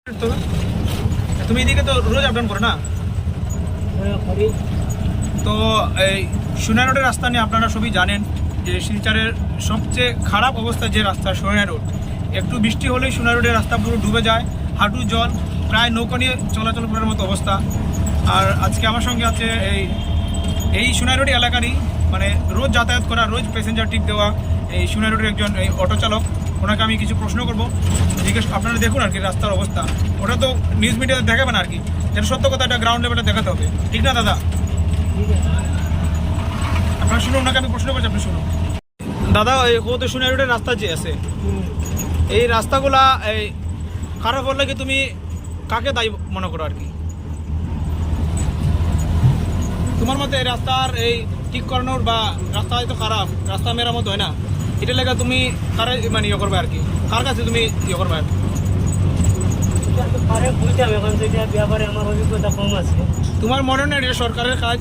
তো তুমি এদিকে তো রোজ আপ ডাউন করো না? তো এই সোনাই রোডের রাস্তা নিয়ে আপনারা সবই জানেন যে শিলচরের সবচেয়ে খারাপ অবস্থা যে রাস্তা সোনাই রোড। একটু বৃষ্টি হলেই সোনাই রোডের রাস্তা পুরো ডুবে যায়, হাঁটু জল, প্রায় নৌকা নিয়ে চলাচল করার মতো অবস্থা। আর আজকে আমার সঙ্গে আছে এই সোনাই রোড এলাকারই, মানে রোজ যাতায়াত করা, রোজ প্যাসেঞ্জার টিপ দেওয়া এই সোনাই রোডের একজন এই অটো চালক। ওনাকে আমি কিছু প্রশ্ন করবো, জিজ্ঞেস আপনারা দেখুন আর কি রাস্তার অবস্থা। ওটা তো নিউজ মিডিয়াতে দেখাবে না আর কি, যেটা সত্য কথা এটা গ্রাউন্ড লেভেলে দেখাতে হবে, ঠিক না দাদা? আপনারা শুনুন, ওনাকে আমি প্রশ্ন করছি, আপনি শুনুন। দাদা ও তো সোনাই রোডের রাস্তা যে আছে, এই রাস্তাগুলা এই খারাপ হলে কি তুমি কাকে দায়ী মনে করো আর কি? তোমার মতে এই রাস্তার এই ঠিক করানোর বা রাস্তা হয়তো খারাপ, রাস্তা মেরামত হয় না, এটা লেগে তুমি কারে মানে ইয়ে করবে আর কি, কার কাছে তুমি ইয়ে করবে আর কি? তোমার মনে হয় এটা সরকারের কাজ?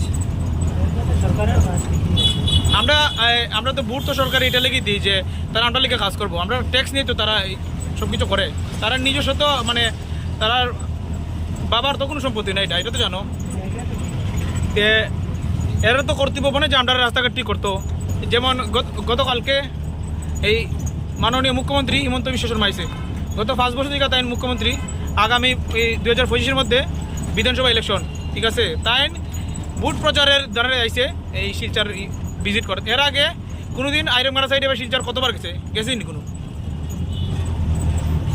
আমরা তো ভোট তো সরকার এটা লেগে দিই যে তারা আমরা লিখে কাজ করবো, আমরা ট্যাক্স নিয়ে তো তারা সব কিছু করে। তারা নিজস্ব তো মানে তারা বাবার তো কোনো সম্পত্তি না, এটা তো জানো। এরা তো কর্তৃপক্ষ না যে আমরা রাস্তাঘাট ঠিক করতো। যেমন গতকালকে এই মাননীয় মুখ্যমন্ত্রী হিমন্ত বিশ্ব শর্মা আইসে, গত 5 বছর থেকে তাই মুখ্যমন্ত্রী আগামী এই 2025-এর মধ্যে বিধানসভা ইলেকশন, ঠিক আছে, তাই ভোট প্রচারের দ্বারা আইসে এই শিলচর ভিজিট করে। এর আগে কোনোদিন আইরনমারা সাইডে বা শিলচর কতবার গেছেনি কোনো?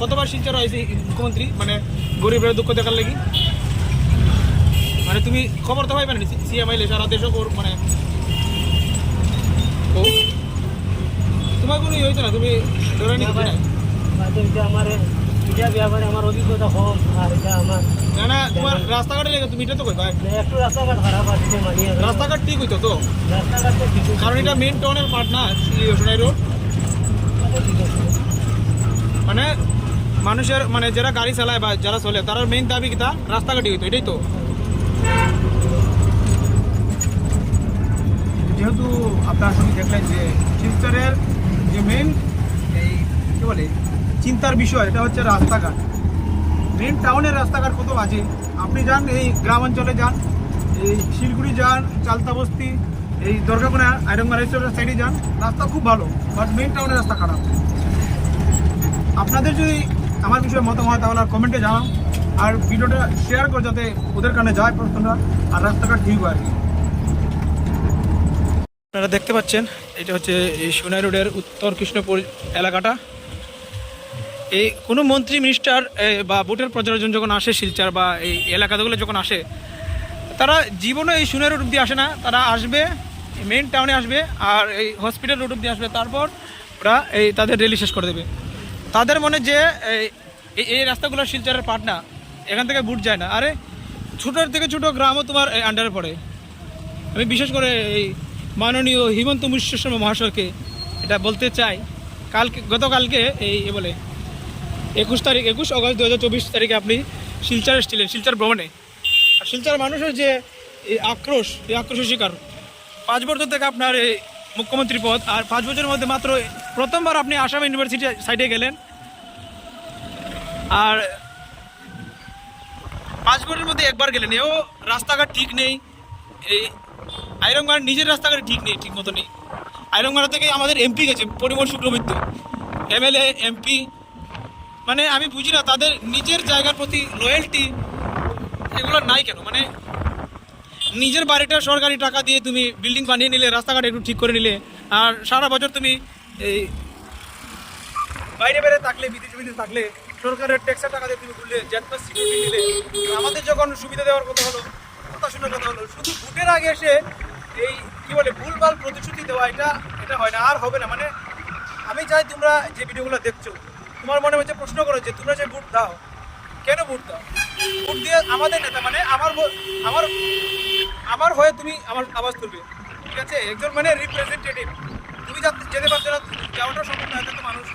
কতবার শিলচর আইসে মুখ্যমন্ত্রী, মানে গরিবের দুঃখ দেখার লাগি? মানে তুমি খবর তো পাইবে না সিএম আইলে সারা দেশও মানে ও তোমার কোনো ইয়ে হইতো না, তুমি ধরে নি না? আমার অভিজ্ঞতা কম, আর এটা আমার না না তোমার রাস্তাঘাটে লেগে তুমি এটা তো কই ভাই, একটু রাস্তাঘাট খারাপ আছে, রাস্তাঘাট ঠিক হইতো তো, রাস্তাঘাট তো ঠিক কারণ এটা মেইন টাউনের পার্ট না সোনাই রোড। মানে মানুষের মানে যারা গাড়ি চালায় বা যারা চলে তার মেইন দাবি কিতা রাস্তাঘাটই হইতো, এটাই তো। যেহেতু আপনার সঙ্গে দেখলেন যে শিলচরের যে মেইন এই কী বলে চিন্তার বিষয়, এটা হচ্ছে রাস্তাঘাট। মেইন টাউনের রাস্তাঘাট কত বাজে, আপনি যান এই গ্রাম অঞ্চলে যান, এই শিলগুড়ি যান, চালতাবস্তি, এই দুর্গাপুরা আইরনমারা সাইডে যান, রাস্তা খুব ভালো, বাট মেইন টাউনের রাস্তা খারাপ। আপনাদের যদি আমার বিষয়ে মতামত হয় তাহলে আর কমেন্টে জানান, আর ভিডিওটা শেয়ার করে যাতে ওদের কানে যায় প্রশ্নটা, আর রাস্তাঘাট ঠিক হয় আর কি। আপনারা দেখতে পাচ্ছেন এটা হচ্ছে এই সোনাই রোডের উত্তর কৃষ্ণপুর এলাকাটা। এই কোনো মন্ত্রী মিনিস্টার বা ভোটের প্রচারের জন্য যখন আসে শিলচর বা এই এলাকাগুলো যখন আসে, তারা জীবনে এই সোনাই রোড অব্দি আসে না, তারা আসবে মেইন টাউনে আসবে আর এই হসপিটাল রোড অব্দি আসবে, তারপর ওরা এই তাদের র্যালি শেষ করে দেবে। তাদের মনে যে এই রাস্তাগুলো শিলচরের পার্ট না, এখান থেকে ভোট যায় না। আরে ছোটোর থেকে ছোটো গ্রামও তোমার আন্ডারে পড়ে। আমি বিশেষ করে এই মাননীয় হিমন্ত বিশ্ব শর্মা মহাশয়কে এটা বলতে চাই, গতকালকে এই বলে 21 অগস্ট 2024 তারিখে আপনি শিলচর এসেছিলেন, শিলচর ভ্রমণে। আর শিলচর মানুষের যে এই আক্রোশের শিকার 5 বছর থেকে আপনার এই মুখ্যমন্ত্রী পদ, আর 5 বছরের মধ্যে মাত্র প্রথমবার আপনি আসাম ইউনিভার্সিটি সাইডে গেলেন, আর 5 বছরের মধ্যে একবার গেলেন। এও রাস্তাঘাট ঠিক নেই, এই আইরনমারা নিজের রাস্তাঘাট ঠিক নেই, ঠিক মতো নেই। আইরনমারা থেকে আমাদের এমপি গেছে পরিমল শুক্রবৈদ্য, এমএলএ এমপি, মানে আমি বুঝি না তাদের নিজের জায়গার প্রতি লয়্যালটি এগুলো নাই কেন? মানে নিজের বাড়িটা সরকারি টাকা দিয়ে তুমি বিল্ডিং বানিয়ে নিলে, রাস্তাঘাট একটু ঠিক করে নিলে, আর সারা বছর তুমি এই বাইরে বাইরে থাকলে, বিদেশে থাকলে, সরকারের ট্যাক্সের টাকা দিয়ে তুমি ঘুরলে, জেটপাস সিকিউরিটি নিলে, আমাদের যখন সুবিধা দেওয়ার কথা হলো, কথা শোনার কথা হলো, শুধু ভোটের আগে এসে এই কী বলে ভুলভাল প্রতিশ্রুতি দেওয়া, এটা হয় না, আর হবে না। মানে আমি চাই তোমরা যে ভিডিওগুলো দেখছো, তোমার মনে হচ্ছে প্রশ্ন করো যে তোমরা যে ভোট দাও, কেন ভোট দাও? ভোট দিয়ে আমাদের নেতা মানে আমার হয়ে তুমি আমার আওয়াজ তুলবে, ঠিক আছে? একজন মানে রিপ্রেজেন্টেটিভ, তুমি যেতে পারছো না, যাওয়াটা সম্ভব না, তো মানুষ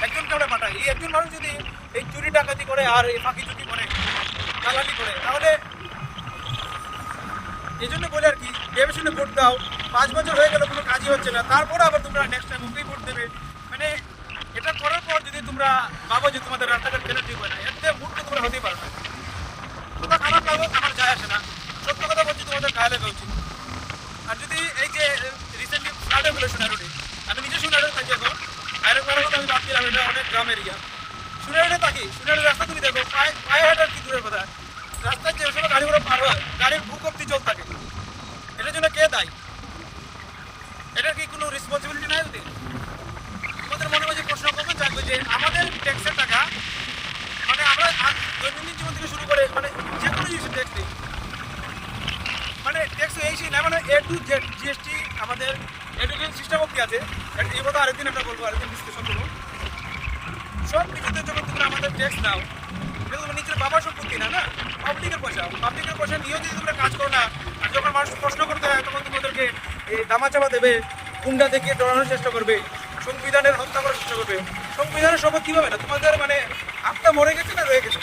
একজনকে আমরা পাঠাই। এই একজন মানুষ যদি এই চুরি ডাকাতি করে আর এই ফাঁকি চুরি করে, দালালি করে, তাহলে এই জন্য বলে আর কি ভেবে শুনে ভোট দাও। 5 বছর হয়ে গেল কোনো কাজই হচ্ছে না, তারপরে আবার তোমরা নেক্সট টাইম ওকেই ভোট দেবে, মানে এটা করার পর যদি তোমরা ভাবো যে তোমাদের রাস্তাঘাট কেন ঠিক হয় না, এতে মূর্খ তোমরা হতেই পারো না। কথা খারাপ লাগবে আমার যায় আসে না, সত্য কথা বলছি, তোমাদের গায়ে লাগা উচিত। আর যদি এই যে রিসেন্টলি ফ্লাড হয়ে গেলো সোনারুডে, আমি নিজে সোনারুডে থাকি এখন, আয়রন করার কথা আমি ভাবছিলাম, এটা অনেক গ্রাম এরিয়া। সোনারুডে থাকি, সোনারুডের রাস্তা তুমি দেখো, পায়ে হাঁটার কি দূরের কথা, রাস্তায় যে সময় গাড়িগুলো পার হয় গাড়ির ভূকম্পি চল থাকে, এটার জন্য কে দায়ী? এটার কি কোনো রেসপন্সিবিলিটি নাই? যদি আমাদের মনে হয় যে প্রশ্ন করবেন থাকবে যে আমাদের ট্যাক্সের টাকা, মানে আমরা দৈনন্দিন জীবন থেকে শুরু করে মানে যে কোনো জিনিসের ট্যাক্স দিই, মানে ট্যাক্স এই সেই না, মানে এ টু জেড জিএসটি আমাদের এডুকেশন সিস্টেম অব্দি আছে। এই কথা আরেকদিন একটা বলবো, আরেকদিন ডিসকাশন করবো। সব কিছুতে যখন তোমরা আমাদের ট্যাক্স দাও, এটা তোমার নিজের বাবার সম্পত্তি না, না পাবলিকের পয়সা নিয়েও যদি তোমরা কাজ করো না, আর যখন মানুষ প্রশ্ন করতে হয় তখন তোমাদেরকে এই দামাচাপা দেবে, গুন্ডা থেকে ডরানোর চেষ্টা করবে, সংবিধানের হত্যা করার চেষ্টা করবে। সংবিধানের শপথ কীভাবে না, তোমাদের মানে আত্মা মরে গেছে না রয়ে গেছে?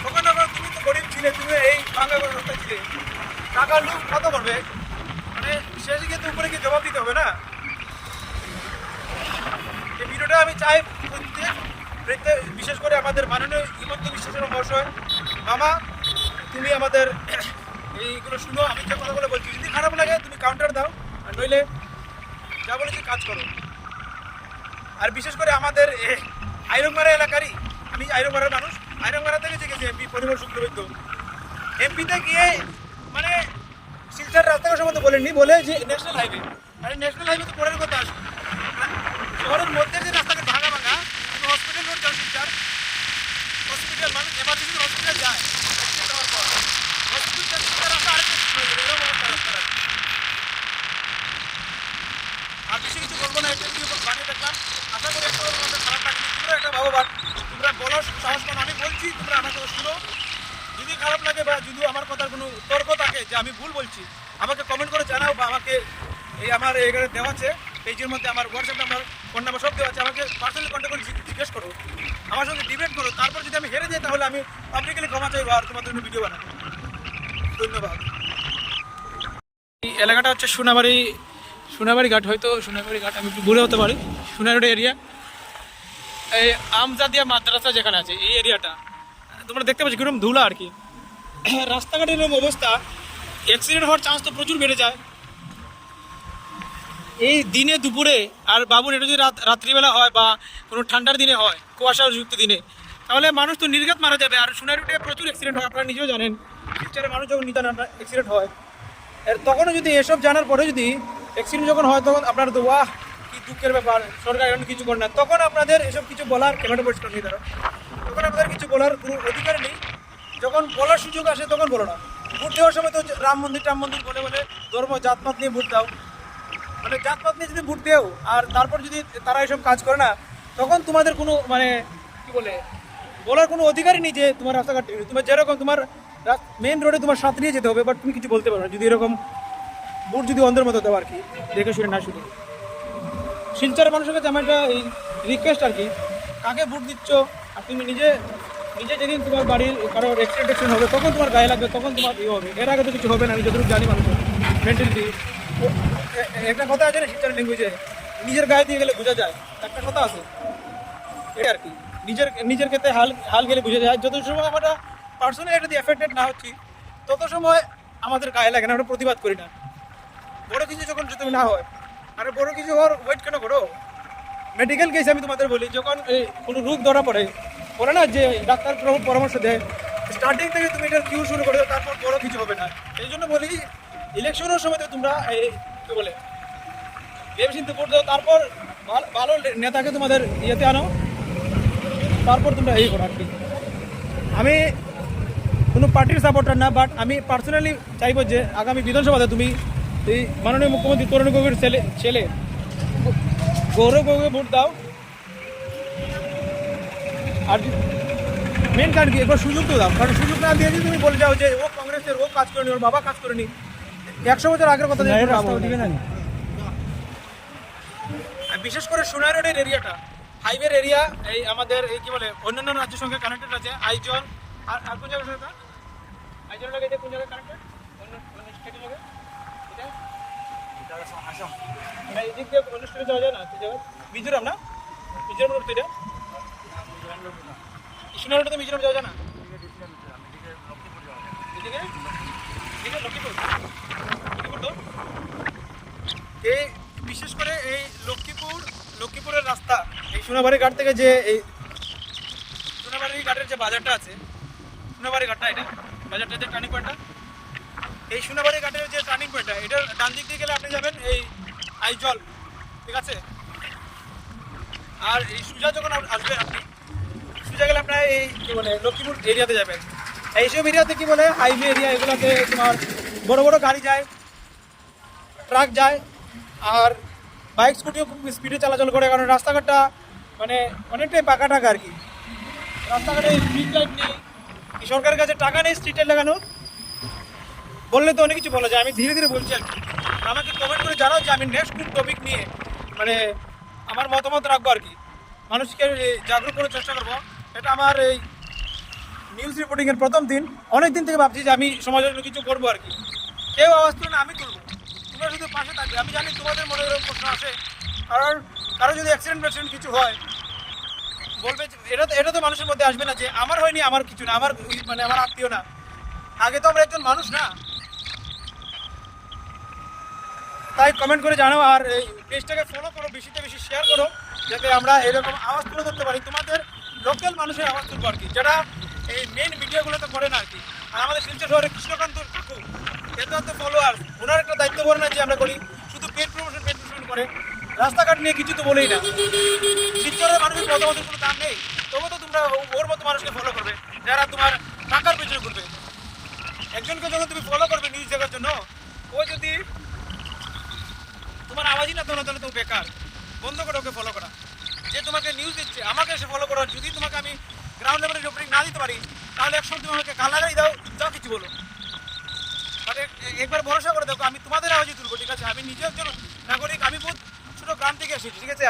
তখন আবার তুমি তো গরিব ছিলে, তুমি এই বাংলা ব্যবস্থা ছিলে, টাকার লোক কত করবে, মানে শেষে গিয়ে তো উপরে গিয়ে জবাব দিতে হবে না। এই ভিডিওটা আমি চাই বিশেষ করে আমাদের মাননীয় হিমন্ত বিশ্ব শর্মা মহাশয়, মামা তুমি আমাদের এইগুলো শুনো, আমি যে কথাগুলো বলছি যদি খারাপ লাগে তুমি কাউন্টার দাও, আর নইলে যা বলেছি কাজ করো। আর বিশেষ করে আমাদের আইরংমারা এলাকারই, আমি আইরংমারার মানুষ, আইরংমারা থেকে যে গেছি এমপি পরিমল শুক্লবৈদ্য, এমপিতে গিয়ে মানে শিলচর রাস্তাঘাট সম্বন্ধে বলেননি, বলে যে ন্যাশনাল হাইওয়ে, আরে ন্যাশনাল হাইওয়ে তো পরের কথা আসে, শহরের মধ্যে যে রাস্তাঘাট ভাঙা ভাঙা, তুমি হসপিটাল রোড যাও, শিলচর হসপিটাল মানে এমার্জেন্সি হসপিটাল যায়, যাওয়ার পর হসপিটাল রাস্তা আরেকটু এরকম অবস্থা রাস্তার। আর বেশি কিছু বলবো না, এটা নিয়ে বানিয়ে দেখলাম, আশা করি একটা তোমাদের খারাপ লাগবে, তোমরা একটা ভাববান, তোমরা বলার সাহস পান, আমি বলছি তোমরা আমার কথা শুনো। যদি খারাপ লাগে বা যদি আমার কথার কোনো তর্ক থাকে যে আমি ভুল বলছি, আমাকে কমেন্ট করে জানাও, বা আমাকে এই আমার এখানে দেওয়া আছে পেজের মধ্যে, আমার হোয়াটসঅ্যাপ নাম্বার, ফোন নাম্বার সব দেওয়া আছে, আমাকে পার্সোনালি কন্ট্যাক্ট করে জিজ্ঞেস করো, আমার সঙ্গে ডিবেট করো, তারপর যদি আমি হেরে যাই তাহলে আমি পাবলিকলি ক্ষমা চাইবো আর তোমাদের জন্য ভিডিও বানাবো। ধন্যবাদ। এই এলাকাটা হচ্ছে সোনাবাড়ি ঘাট, হয়তো সোনাবাড়ি ঘাট আমি একটু ভুলে হতে পারি, সোনারুড এরিয়া, এই আমজাদিয়া মাদ্রাসা যেখানে আছে এই এরিয়াটা তোমরা দেখতে পাচ্ছ কিরকম ধুলা আর কি, রাস্তাঘাটের এরকম অবস্থা, অ্যাক্সিডেন্ট হওয়ার চান্স তো প্রচুর বেড়ে যায় এই দিনে দুপুরে। আর বাবুন এটা যদি রাত্রিবেলা হয় বা কোনো ঠান্ডার দিনে হয়, কুয়াশাযুক্ত দিনে, তাহলে মানুষ তো নির্ঘাত মারা যাবে। আর সোনারুডে প্রচুর অ্যাক্সিডেন্ট হয়, আপনারা নিজেও জানেন, শিলচরে মানুষ যখন নিদান অ্যাক্সিডেন্ট হয়, আর তখনও যদি এসব জানার পরে যদি অ্যাক্সিডেন্ট যখন হয় তখন আপনারা তো ওয়াহ কি দুঃখের ব্যাপার, সরকার এখন কিছু করে না, তখন আপনাদের এসব কিছু বলার ক্যামেরা পরিষ্কার নিয়ে ধরো, তখন আপনাদের কিছু বলার কোনো অধিকার নেই। যখন বলার সুযোগ আসে তখন বলো না। ভোট দেওয়ার সময় তো রাম মন্দির বলে বলে ধর্ম জাতপাত নিয়ে ভোট দাও, মানে জাতপাত নিয়ে যদি ভোট দেও আর তারপর যদি তারা এসব কাজ করে না, তখন তোমাদের কোনো মানে কি বলে বলার কোনো অধিকারই নেই যে তোমার রাস্তাঘাট, তোমার যেরকম তোমার মেন রোডে তোমার সাথে নিয়ে যেতে হবে, বাট তুমি কিছু বলতে পারো না যদি এরকম ভোট যদি অন্ধের মতো দেওয়া আর কি, দেখে শুনে না শুধু। শিলচরের মানুষের কাছে আমার একটা এই রিকোয়েস্ট আর কি, কাকে ভোট দিচ্ছ আর তুমি নিজে যেদিন তোমার বাড়ির কারো অ্যাক্সিডেন্ট হবে তখন তোমার গায়ে লাগবে, তখন তোমার ইয়ে হবে, এর আগে তো কিছু হবে না। আমি যতটুকু জানি মানুষের মেন্টালিটি, একটা কথা আছে না শিলচর ল্যাঙ্গুয়েজে, নিজের গায়ে দিয়ে গেলে বোঝা যায়, একটা কথা আছে এটা আর কি, নিজের ক্ষেত্রে হাল গেলে বোঝা যায়। যত সময় আমরা পার্সোনালি এটা দিয়ে এফেক্টেড না হচ্ছি তত সময় আমাদের গায়ে লাগে না, আমরা প্রতিবাদ করি না। বড় কিছু যখন তুমি না হয়, আর বড় কিছু হওয়ার ওয়েট কেন করো? মেডিকেল কেস আমি তোমাদের বলি, যখন কোনো রোগ ধরা পড়ে, বলে না যে ডাক্তার পরামর্শ দেয়, স্টার্টিং থেকে তুমি এটা কিউ শুরু করে তারপর বড় কিছু হবে না। এই জন্য বলি ইলেকশনের সময় তো তোমরা কী বলে ভেবে চিন্তে ভোট দাও, তারপর ভালো নেতাকে তোমাদের ইয়েতে আনো, তারপর তোমরা এই করো আর কি। আমি কোনো পার্টির সাপোর্টার না, বাট আমি পার্সোনালি চাইবো যে আগামী বিধানসভাতে তুমি এই মাননীয় মুখ্যমন্ত্রী তরুণ গগৈর ছেলে গৌরব গগৈ ভোট দাও। আর মেন কারণ কি, একবার সুযোগ তো দাও, কারণ সুযোগ না দিয়ে যদি তুমি বলে যাও যে ও কংগ্রেসের, ও কাজ করেনি, ওর বাবা কাজ করেনি, 100 বছর আগের কথা দিবে না। বিশেষ করে সোনারুডের এরিয়াটা হাইওয়ের এরিয়া, এই আমাদের এই কি বলে অন্যান্য রাজ্যের সঙ্গে কানেক্টেড আছে, আইজল আর কোন জায়গার সঙ্গে, আইজল লাগে কোন জায়গায় কানেক্টেড, অন্য স্টেটের সঙ্গে এটা আসাম, এই দিক দিয়ে অন্য স্টেটে যাওয়া যায় না, সেই জায়গায় মিজোরাম না, মিজোরাম রোড তো এটা সোনাই রোডে তো মিজোরাম যাওয়া যায় না এদিকে এদিকে লক্ষ্মীপুর লক্ষ্মীপুর তো এই বিশেষ করে এই লক্ষ্মীপুরের রাস্তা এই সোনাবাড়ি ঘাট থেকে যে এই সোনাবাড়ি ঘাটের যে বাজারটা আছে সোনাবাড়ি ঘাটটা এটা বাজারটা যে টার্নিং পয়েন্টটা এই সোনাবাড়ি ঘাটের যে টার্নিং পয়েন্টটা এটার ডান দিক দিয়ে গেলে আপনি যাবেন এই আইজল ঠিক আছে আর এই সুজা যখন আসবেন আপনি সুজা গেলে আপনার এই কি বলে লক্ষ্মীপুর এরিয়াতে যাবেন এইসব এরিয়াতে কি বলে হাইওয়ে এরিয়া এগুলোতে তোমার বড় বড় গাড়ি যায় ট্রাক যায় আর বাইক স্কুটিও খুব স্পিডে চলাচল করে কারণ রাস্তাঘাটটা মানে অনেকটাই পাকা টাকা আর কি রাস্তাঘাটে স্ট্রিট লাইট নেই সরকারের কাছে টাকা নেই স্ট্রিট লাইট লাগানোর বললে তো অনেক কিছু বলা যায় আমি ধীরে ধীরে বলছি আর কি আমাকে কমেন্ট করে জানাও যে আমি নেক্সট কোন টপিক নিয়ে মানে আমার মতামত রাখবো আর কি মানুষকে জাগরুক করার চেষ্টা করবো এটা আমার এই নিউজ রিপোর্টিংয়ের প্রথম দিন অনেক দিন থেকে ভাবছি যে আমি সমাজের জন্য কিছু করবো আর কি কেউ আওয়াজ তুলে না আমি তুলবো তোমরা শুধু পাশে থাকবে আমি জানি তোমাদের মনে এরকম প্রশ্ন আসে কারণ কারো যদি অ্যাক্সিডেন্ট কিছু হয় বলবে এটা তো মানুষের মধ্যে আসবে না যে আমার হয়নি আমার কিছু না আমার মানে আমার আত্মীয় না আগে তো আমরা একজন মানুষ না তাই কমেন্ট করে জানাও আর এই পেজটাকে ফলো করো বেশিতে বেশি শেয়ার করো যাতে আমরা এরকম আওয়াজ তুলে ধরতে পারি তোমাদের লোকাল মানুষের আওয়াজ তুলবো আর কি যারা এই মেন মিডিয়াগুলোতে করে না আর কি আর আমাদের শিলচর শহরে কৃষ্ণকান্ত ঠাকুর এত ফলোয়ার ওনার একটা দায়িত্ব করে না যে আমরা করি শুধু পেট প্রমোশন করে রাস্তাঘাট নিয়ে কিছু তো বলেই না শিলচরের মানুষের মতামতের কোনো দাম নেই তবু তো তোমরা ওর মতো মানুষকে ফলো করবে যারা তোমার টাকার পেছনে ঘুরবে একজনকে যখন তুমি ফলো করবে নিউজ দেখার জন্য ও যদি তোমার আওয়াজই না তাহলে তুমি বেকার বন্ধ করে ওকে ফলো করা যে তোমাকে নিউজ দিচ্ছে আমাকে এসে ফলো করার যদি তোমাকে আমি গ্রাউন্ড লেভেলের রিপোর্টিং না দিতে পারি তাহলে একসময় তুমি আমাকে গালাগালি দাও যাও কিছু বলো বাট একবার ভরসা করে দেখো আমি তোমাদের আওয়াজই তুলবো ঠিক আছে আমি নিজে একজন নাগরিক আমি বহুত ছোটো গ্রাম থেকে এসেছি ঠিক আছে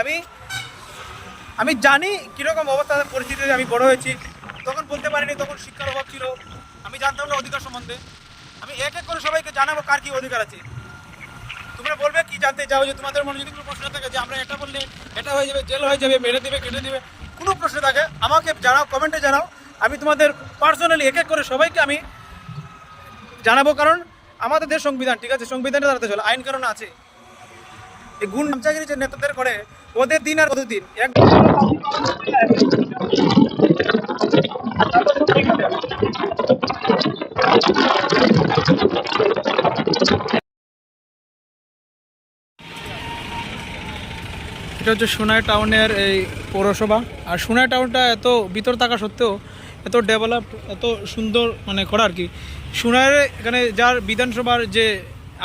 আমি জানি কীরকম অবস্থা পরিস্থিতিতে আমি বড় হয়েছি তখন বলতে পারিনি তখন শিক্ষার অভাব ছিল আমি জানতাম না অধিকার সম্বন্ধে আমি এক এক করে সবাইকে জানাবো কার কী অধিকার আছে তোমরা বলবে কি জানতে চাও যে তোমাদের মনে যদি কোনো প্রশ্ন থাকে যে আমরা এটা বললে এটা হয়ে যাবে জেল হয়ে যাবে মেরে দেবে কেটে দেবে কোনো প্রশ্ন থাকে আমাকে জানাও কমেন্টে জানাও আমি তোমাদের পার্সোনালি এক এক করে সবাইকে আমি জানাবো কারণ আমাদের দেশ সংবিধান ঠিক আছে সংবিধানে দাঁড়াতে চলে আইন কারণ আছে এই গুণ নামচাগিরি যে নেতাদের করে ওদের দিন আর ওদের দিন এক এটা হচ্ছে সোনাই টাউনের এই পৌরসভা আর সোনাই টাউনটা এত ভিতর থাকা সত্ত্বেও এত ডেভেলপ এত সুন্দর মানে করা আর কি সোনাইয়ের এখানে যার বিধানসভার যে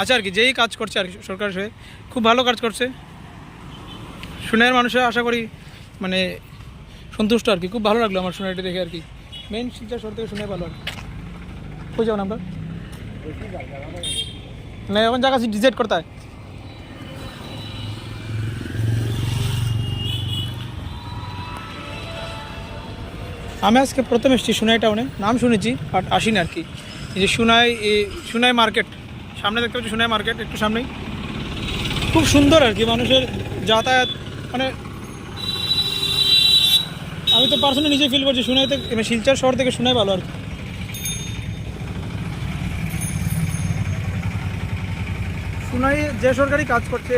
আছে আর কি যেই কাজ করছে আর কি সরকার হয়ে খুব ভালো কাজ করছে সোনাইয়ের মানুষের আশা করি মানে সন্তুষ্ট আর কি খুব ভালো লাগলো আমার সোনাইটা দেখে আর কি মেইন শিলচর শহর থেকে সোনাই ভালো আর কি কই যাবেন আমরা না এখন জায়গা ডিসাইড করতে হয় আমি আজকে প্রথম এসেছি সোনাই টাউনে নাম শুনেছি বাট আসিনি আর কি এই যে সোনাই মার্কেট সামনে দেখতে পাচ্ছি সোনাই মার্কেট একটু সামনেই খুব সুন্দর আর কি মানুষের যাতায়াত মানে আমি তো পার্সোনালি নিজে ফিল করছি সোনাইতে শিলচর শহর থেকে সোনাই ভালো আর কি সোনাই যে সরকারি কাজ করছে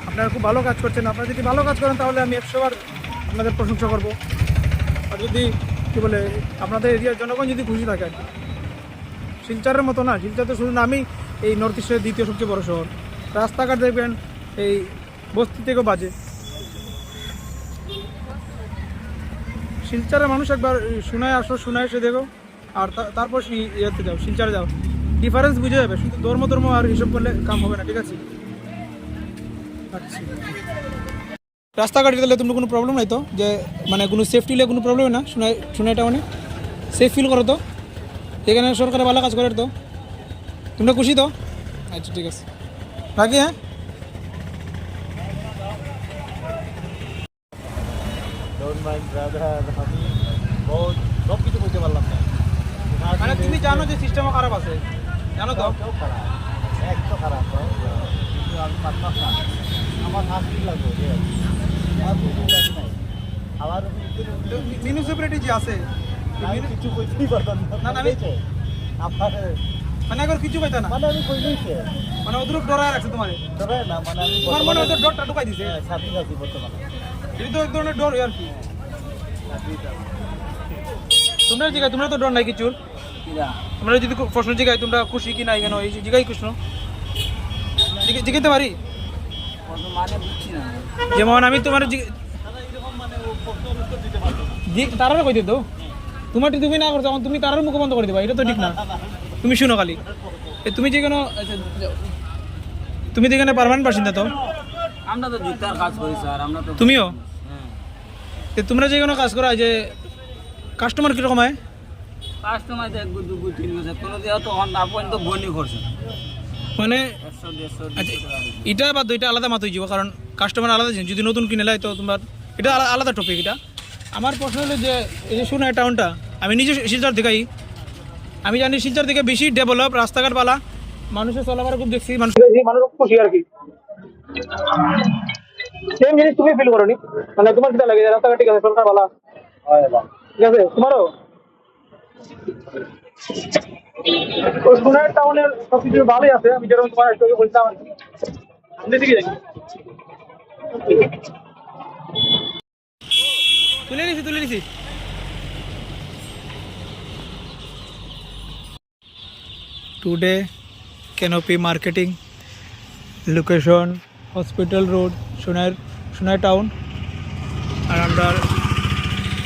আপনারা খুব ভালো কাজ করছেন আপনারা যদি ভালো কাজ করেন তাহলে আমি 100বার আপনাদের প্রশংসা করবো আর যদি কী বলে আপনাদের এরিয়ার জনগণ যদি খুশি থাকে আর কি শিলচরের মতো না শিলচর তো শুধু না আমি এই নর্থ ইস্টের দ্বিতীয় সবচেয়ে বড় শহর রাস্তাঘাট দেখবেন এই বস্তি থেকেও বাজে শিলচরের মানুষ একবার সোনাই আসো সোনাই এসে দেখো আর তারপর ইয়েতে যাও শিলচরে যাও ডিফারেন্স বুঝে যাবে শুধু ধর্ম আর হিসাব করলে কাম হবে না ঠিক আছে আচ্ছা রাস্তাঘাটে গেলে তোমরা কোনো প্রবলেম নাই তো যে মানে কোনো সেফটি হলে কোনো প্রবলেম না সোনাই টাউনে সেফ ফিল করো তো এখানে সরকারে ভালো কাজ করে তো তোমরা খুশি তো আচ্ছা ঠিক আছে রাখি হ্যাঁ সব কিছু বুঝতে পারলাম না মানে তুমি জানো যে সিস্টেমও খারাপ আছে জানো তো খারাপ এক তো খারাপ কিন্তু আমি মানলাম না আমার শাস্তি লাগবে আর কিছু নাই আমার মিউনিসিপ্যালিটি যে আছে আমি কিছু কইতেই পারতাম না, না, আমি- আমার মানে এখন কিছু পাইতা না মানে আমি কইলেইছে মানে ওদের ডরায় রাখছে তোমার তবে না মানে আমি তোমার মনে ওদের ডরটা ঢুকাই দিছে স্বাধীন আছি বর্তমানে এটা তো এক ধরনের ডর আর কি তোমরা জিগাই তোমরা তো ডর নাই কিছুর তোমরা যদি প্রশ্ন জিগাই তোমরা খুশি কি নাই কেন এই যে জিগাই প্রশ্ন জিগাইতে পারি মানে বুঝছি না যেমন আমি তোমার তারারও কই দিত তোমার তুমি না করছো তখন তুমি তারার মুখ বন্ধ করে দিবা এটা তো ঠিক না তুমি শুনো খালি তুমি যে কোনো তুমি তো এখানে পার্মানেন্ট বাসিন্দা তো আমরা তো জুতার কাজ করি স্যার আমরা তো তুমিও তোমরা যে কোনো কাজ করো যে কাস্টমার কিরকম হয় কাস্টমার তো 1 2 3 বছর কোনো দিয়ে তো অন আপন তো বনি করছে মানে 100 150 আচ্ছা এটা বা দুইটা আলাদা মাত হয়ে যাব কারণ কাস্টমার আলাদা জিনিস যদি নতুন কিনে লাই তো তোমার এটা আলাদা টপিক এটা আমার প্রশ্ন হলো যে এই যে শোনা টাউনটা আমি নিজে শিলচর থেকেই আমি জানি শিলচর থেকে বেশি ডেভেলপ রাস্তাঘাট পালা মানুষের চলাফেরা খুব দেখছি মানুষ খুশি আর কি সেম জিনিস তুমি ফিল করো নি মানে তোমার কিটা লাগে রাস্তাঘাট ঠিক আছে সরকার ভালো ঠিক আছে তোমারও সোনার টাউনের সবকিছু ভালোই আছে আমি যেরকম তোমার একটু আগে বলতাম আর কি দিকে দেখি তুলে নিছি today canopy marketing location hospital road সোনার টাউন আর আমরা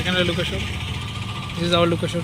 এখানে location this is our location